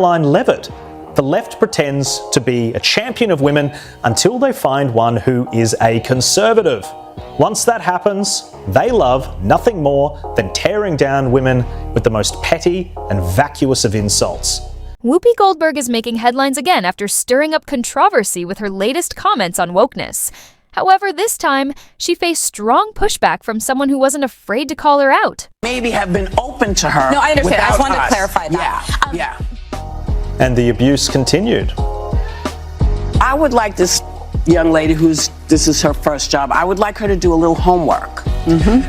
Karoline Leavitt. The left pretends to be a champion of women until they find one who is a conservative. Once that happens, they love nothing more than tearing down women with the most petty and vacuous of insults. Whoopi Goldberg is making headlines again after stirring up controversy with her latest comments on wokeness. However, this time, she faced strong pushback from someone who wasn't afraid to call her out. Maybe have been open to her. No, I understand. I just wanted us. to clarify that. Yeah. And the abuse continued. I would like this young lady this is her first job, I would like her to do a little homework.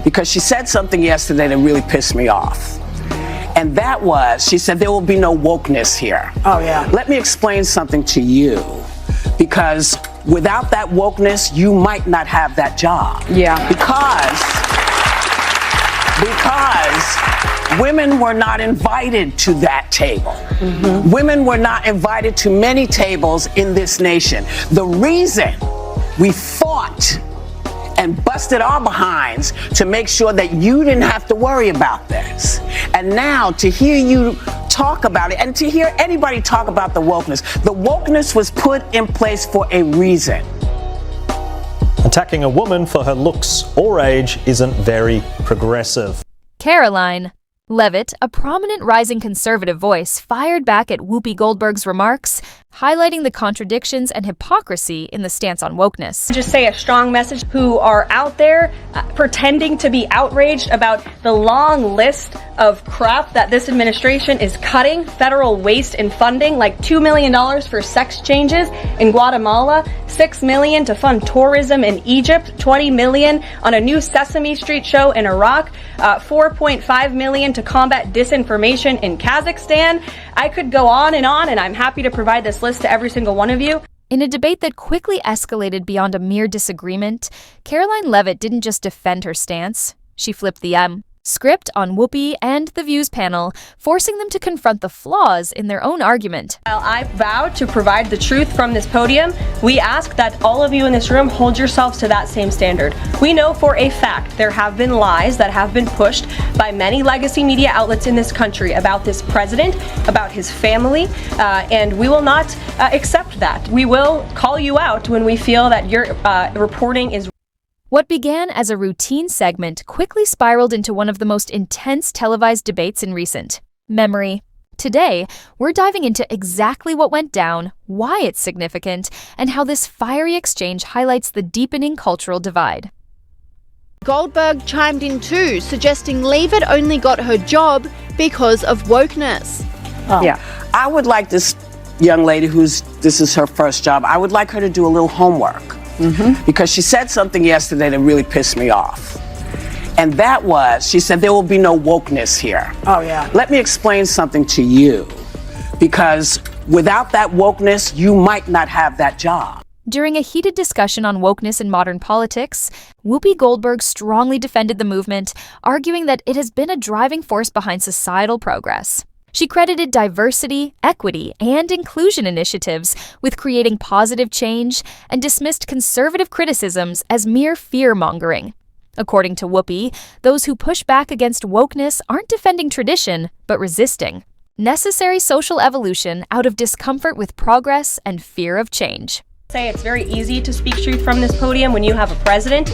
Because she said something yesterday that really pissed me off. And that was, she said, there will be no wokeness here. Oh, yeah. Let me explain something to you. Because without that wokeness, you might not have that job. Yeah. Because women were not invited to that table. Women were not invited to many tables in this nation. The reason we fought and busted our behinds to make sure that you didn't have to worry about this. And now to hear you talk about it and to hear anybody talk about the wokeness was put in place for a reason. Attacking a woman for her looks or age isn't very progressive. Karoline Leavitt, a prominent rising conservative voice, fired back at Whoopi Goldberg's remarks, highlighting the contradictions and hypocrisy in the stance on wokeness. Just say a strong message who are out there pretending to be outraged about the long list of crap that this administration is cutting, federal waste and funding, like $2 million for sex changes in Guatemala, $6 million to fund tourism in Egypt, $20 million on a new Sesame Street show in Iraq, $4.5 million to combat disinformation in Kazakhstan. I could go on, and I'm happy to provide this list to every single one of you. In a debate that quickly escalated beyond a mere disagreement, Karoline Leavitt didn't just defend her stance, she flipped the script on Whoopi and the Views panel, forcing them to confront the flaws in their own argument. While I vow to provide the truth from this podium, we ask that all of you in this room hold yourselves to that same standard. We know for a fact there have been lies that have been pushed by many legacy media outlets in this country about this president, about his family, and we will not accept that. We will call you out when we feel that your reporting is. What began as a routine segment quickly spiraled into one of the most intense televised debates in recent memory. Today, we're diving into exactly what went down, why it's significant, and how this fiery exchange highlights the deepening cultural divide. Goldberg chimed in too, suggesting Leavitt only got her job because of wokeness. Yeah, I would like this young lady this is her first job, I would like her to do a little homework. Because she said something yesterday that really pissed me off. And that was, she said, there will be no wokeness here. Oh, yeah. Let me explain something to you. Because without that wokeness, you might not have that job. During a heated discussion on wokeness in modern politics, Whoopi Goldberg strongly defended the movement, arguing that it has been a driving force behind societal progress. She credited diversity, equity, and inclusion initiatives with creating positive change and dismissed conservative criticisms as mere fear-mongering. According to Whoopi, those who push back against wokeness aren't defending tradition, but resisting necessary social evolution out of discomfort with progress and fear of change. It's very easy to speak truth from this podium when you have a president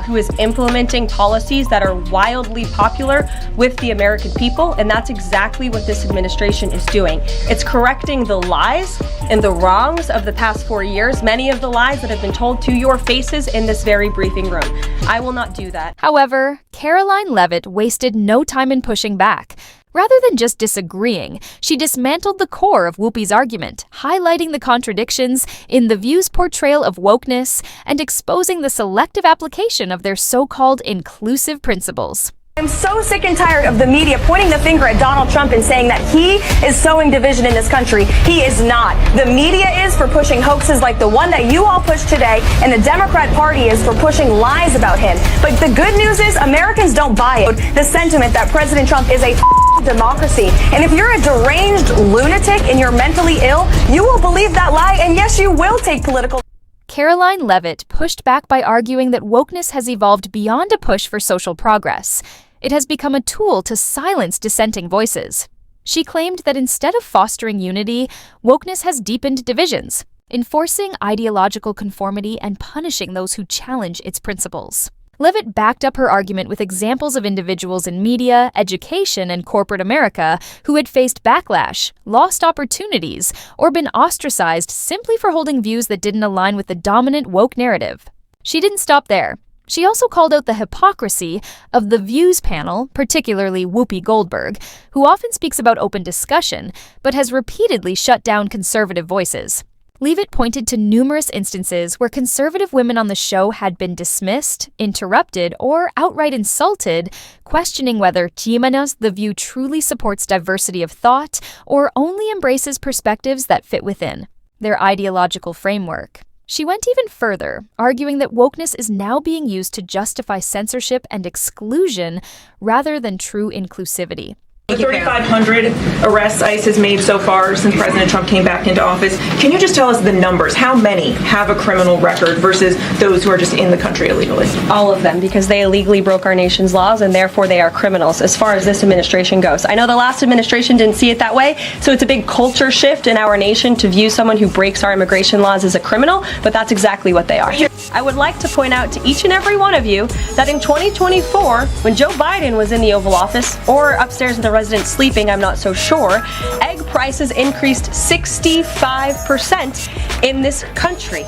who is implementing policies that are wildly popular with the American people, and that's exactly what this administration is doing. It's correcting the lies and the wrongs of the past 4 years, many of the lies that have been told to your faces in this very briefing room. I will not do that. However, Karoline Leavitt wasted no time in pushing back. Rather than just disagreeing, she dismantled the core of Whoopi's argument, highlighting the contradictions in the View's portrayal of wokeness and exposing the selective application of their so-called inclusive principles. I'm so sick and tired of the media pointing the finger at Donald Trump and saying that he is sowing division in this country. He is not. The media is for pushing hoaxes like the one that you all pushed today, and the Democrat Party is for pushing lies about him. But the good news is Americans don't buy it. The sentiment that President Trump is a democracy. And if you're a deranged lunatic and you're mentally ill, you will believe that lie, and yes, you will take political. Karoline Leavitt pushed back by arguing that wokeness has evolved beyond a push for social progress. It has become a tool to silence dissenting voices. She claimed that instead of fostering unity, wokeness has deepened divisions, enforcing ideological conformity and punishing those who challenge its principles. Leavitt backed up her argument with examples of individuals in media, education, and corporate America who had faced backlash, lost opportunities, or been ostracized simply for holding views that didn't align with the dominant woke narrative. She didn't stop there. She also called out the hypocrisy of the Views panel, particularly Whoopi Goldberg, who often speaks about open discussion, but has repeatedly shut down conservative voices. Leavitt pointed to numerous instances where conservative women on the show had been dismissed, interrupted, or outright insulted, questioning whether Jimenez The View truly supports diversity of thought or only embraces perspectives that fit within their ideological framework. She went even further, arguing that wokeness is now being used to justify censorship and exclusion rather than true inclusivity. The 3,500 arrests ICE has made so far since President Trump came back into office. Can you just tell us the numbers? How many have a criminal record versus those who are just in the country illegally? All of them, because they illegally broke our nation's laws and therefore they are criminals as far as this administration goes. I know the last administration didn't see it that way, so it's a big culture shift in our nation to view someone who breaks our immigration laws as a criminal, but that's exactly what they are. I would like to point out to each and every one of you that in 2024, when Joe Biden was in the Oval Office, or upstairs with the residents sleeping, I'm not so sure, egg prices increased 65% in this country.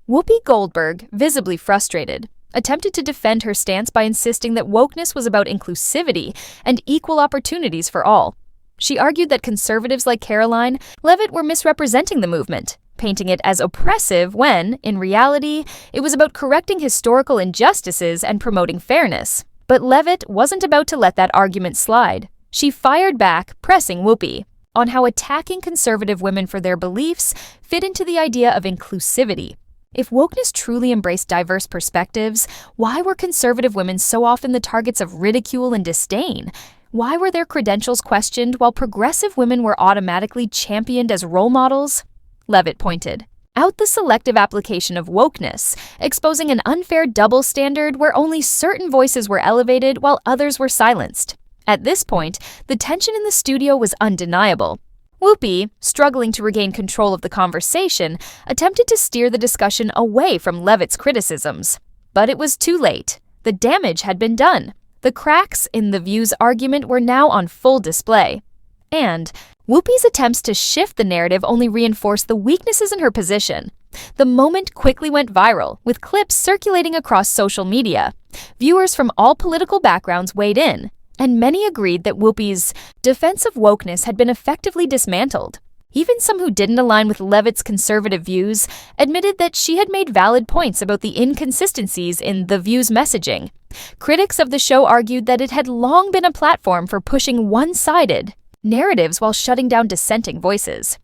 Whoopi Goldberg, visibly frustrated, attempted to defend her stance by insisting that wokeness was about inclusivity and equal opportunities for all. She argued that conservatives like Karoline Leavitt were misrepresenting the movement, painting it as oppressive when, in reality, it was about correcting historical injustices and promoting fairness. But Leavitt wasn't about to let that argument slide. She fired back, pressing Whoopi on how attacking conservative women for their beliefs fit into the idea of inclusivity. If wokeness truly embraced diverse perspectives, why were conservative women so often the targets of ridicule and disdain? Why were their credentials questioned while progressive women were automatically championed as role models? Leavitt pointed out the selective application of wokeness, exposing an unfair double standard where only certain voices were elevated while others were silenced. At this point, the tension in the studio was undeniable. Whoopi, struggling to regain control of the conversation, attempted to steer the discussion away from Leavitt's criticisms. But it was too late. The damage had been done. The cracks in The View's argument were now on full display. And Whoopi's attempts to shift the narrative only reinforced the weaknesses in her position. The moment quickly went viral, with clips circulating across social media. Viewers from all political backgrounds weighed in, and many agreed that Whoopi's defense of wokeness had been effectively dismantled. Even some who didn't align with Leavitt's conservative views admitted that she had made valid points about the inconsistencies in The View's messaging. Critics of the show argued that it had long been a platform for pushing one-sided narratives while shutting down dissenting voices.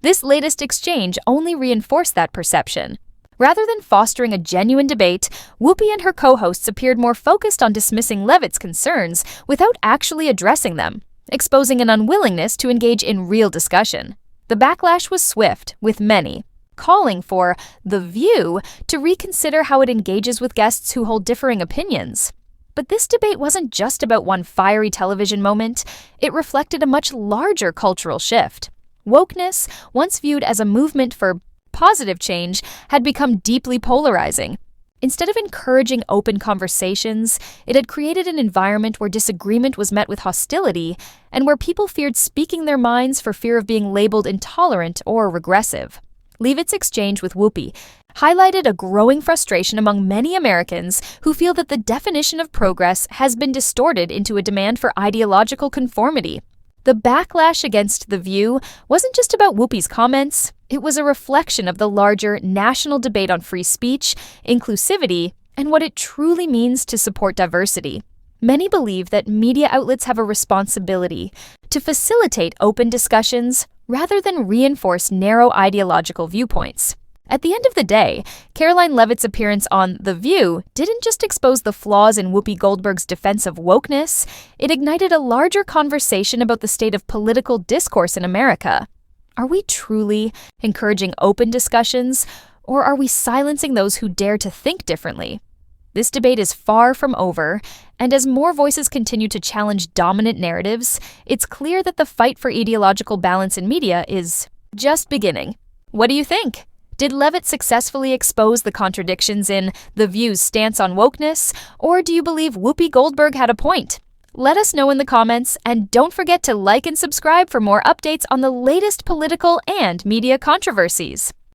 This latest exchange only reinforced that perception. Rather than fostering a genuine debate, Whoopi and her co-hosts appeared more focused on dismissing Leavitt's concerns without actually addressing them, exposing an unwillingness to engage in real discussion. The backlash was swift, with many calling for The View to reconsider how it engages with guests who hold differing opinions. But this debate wasn't just about one fiery television moment. It reflected a much larger cultural shift. Wokeness, once viewed as a movement for positive change, had become deeply polarizing. Instead of encouraging open conversations, it had created an environment where disagreement was met with hostility and where people feared speaking their minds for fear of being labeled intolerant or regressive. Leavitt's exchange with Whoopi highlighted a growing frustration among many Americans who feel that the definition of progress has been distorted into a demand for ideological conformity. The backlash against The View wasn't just about Whoopi's comments. It was a reflection of the larger national debate on free speech, inclusivity, and what it truly means to support diversity. Many believe that media outlets have a responsibility to facilitate open discussions rather than reinforce narrow ideological viewpoints. At the end of the day, Karoline Leavitt's appearance on The View didn't just expose the flaws in Whoopi Goldberg's defense of wokeness, it ignited a larger conversation about the state of political discourse in America. Are we truly encouraging open discussions, or are we silencing those who dare to think differently? This debate is far from over, and as more voices continue to challenge dominant narratives, it's clear that the fight for ideological balance in media is just beginning. What do you think? Did Leavitt successfully expose the contradictions in The View's stance on wokeness, or do you believe Whoopi Goldberg had a point? Let us know in the comments, and don't forget to like and subscribe for more updates on the latest political and media controversies.